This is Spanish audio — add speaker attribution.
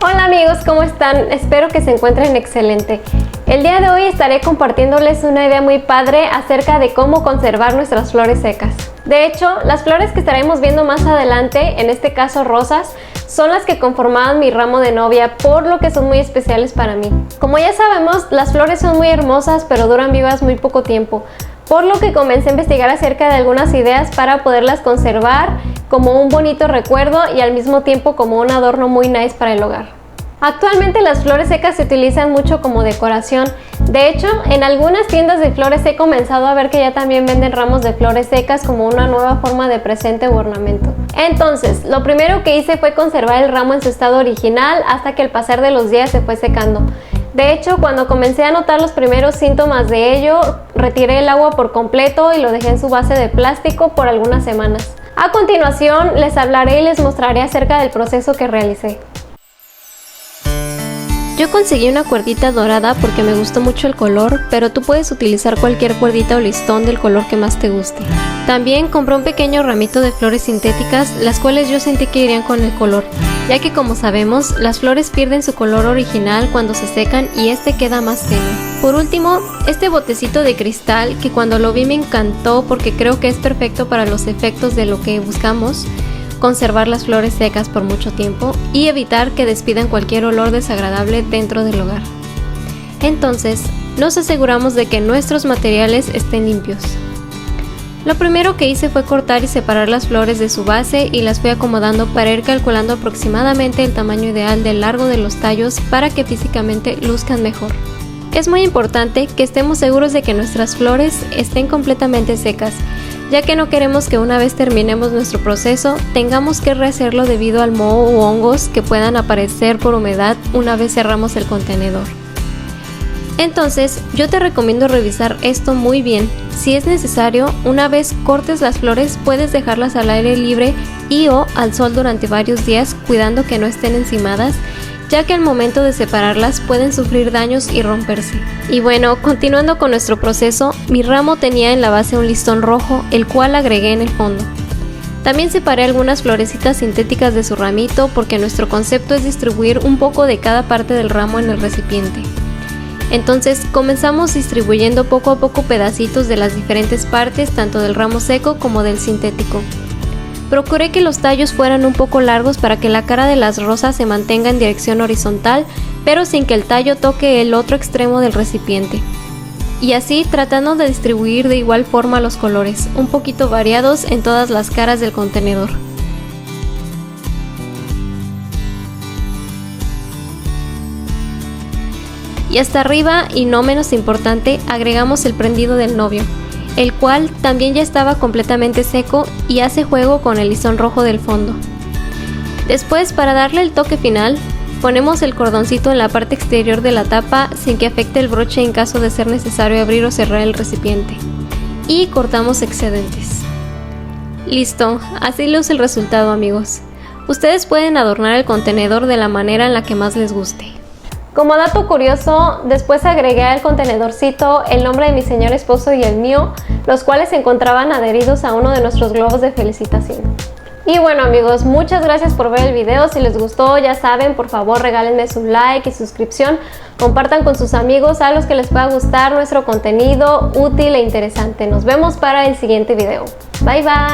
Speaker 1: Hola amigos, ¿cómo están? Espero que se encuentren excelente. El día de hoy estaré compartiéndoles una idea muy padre acerca de cómo conservar nuestras flores secas. De hecho, las flores que estaremos viendo más adelante, en este caso rosas, son las que conformaban mi ramo de novia, por lo que son muy especiales para mí. Como ya sabemos, las flores son muy hermosas, pero duran vivas muy poco tiempo, por lo que comencé a investigar acerca de algunas ideas para poderlas conservar como un bonito recuerdo y al mismo tiempo como un adorno muy nice para el hogar. Actualmente las flores secas se utilizan mucho como decoración. De hecho, en algunas tiendas de flores he comenzado a ver que ya también venden ramos de flores secas como una nueva forma de presente u ornamento. Entonces, lo primero que hice fue conservar el ramo en su estado original hasta que al pasar de los días se fue secando. De hecho, cuando comencé a notar los primeros síntomas de ello, retiré el agua por completo y lo dejé en su base de plástico por algunas semanas. A continuación, les hablaré y les mostraré acerca del proceso que realicé. Yo conseguí una cuerdita dorada porque me gustó mucho el color, pero tú puedes utilizar cualquier cuerdita o listón del color que más te guste. También compré un pequeño ramito de flores sintéticas, las cuales yo sentí que irían con el color, ya que como sabemos, las flores pierden su color original cuando se secan y este queda más tenue. Por último, este botecito de cristal que cuando lo vi me encantó porque creo que es perfecto para los efectos de lo que buscamos, conservar las flores secas por mucho tiempo y evitar que despidan cualquier olor desagradable dentro del hogar. Entonces, nos aseguramos de que nuestros materiales estén limpios. Lo primero que hice fue cortar y separar las flores de su base y las fui acomodando para ir calculando aproximadamente el tamaño ideal del largo de los tallos para que físicamente luzcan mejor. Es muy importante que estemos seguros de que nuestras flores estén completamente secas, ya que no queremos que una vez terminemos nuestro proceso tengamos que rehacerlo debido al moho u hongos que puedan aparecer por humedad una vez cerramos el contenedor. Entonces, yo te recomiendo revisar esto muy bien. Si es necesario, una vez cortes las flores puedes dejarlas al aire libre y o al sol durante varios días cuidando que no estén encimadas, ya que al momento de separarlas pueden sufrir daños y romperse. Y bueno, continuando con nuestro proceso, mi ramo tenía en la base un listón rojo, el cual agregué en el fondo. También separé algunas florecitas sintéticas de su ramito porque nuestro concepto es distribuir un poco de cada parte del ramo en el recipiente. Entonces comenzamos distribuyendo poco a poco pedacitos de las diferentes partes, tanto del ramo seco como del sintético. Procuré que los tallos fueran un poco largos para que la cara de las rosas se mantenga en dirección horizontal, pero sin que el tallo toque el otro extremo del recipiente. Y así tratando de distribuir de igual forma los colores, un poquito variados en todas las caras del contenedor. Y hasta arriba, y no menos importante, agregamos el prendido del novio, el cual también ya estaba completamente seco y hace juego con el listón rojo del fondo. Después, para darle el toque final, ponemos el cordoncito en la parte exterior de la tapa sin que afecte el broche en caso de ser necesario abrir o cerrar el recipiente. Y cortamos excedentes. Listo, así luce el resultado, amigos. Ustedes pueden adornar el contenedor de la manera en la que más les guste. Como dato curioso, después agregué al contenedorcito el nombre de mi señor esposo y el mío, los cuales se encontraban adheridos a uno de nuestros globos de felicitación. Y bueno amigos, muchas gracias por ver el video. Si les gustó, ya saben, por favor regálenme su like y suscripción. Compartan con sus amigos a los que les pueda gustar nuestro contenido útil e interesante. Nos vemos para el siguiente video. Bye bye.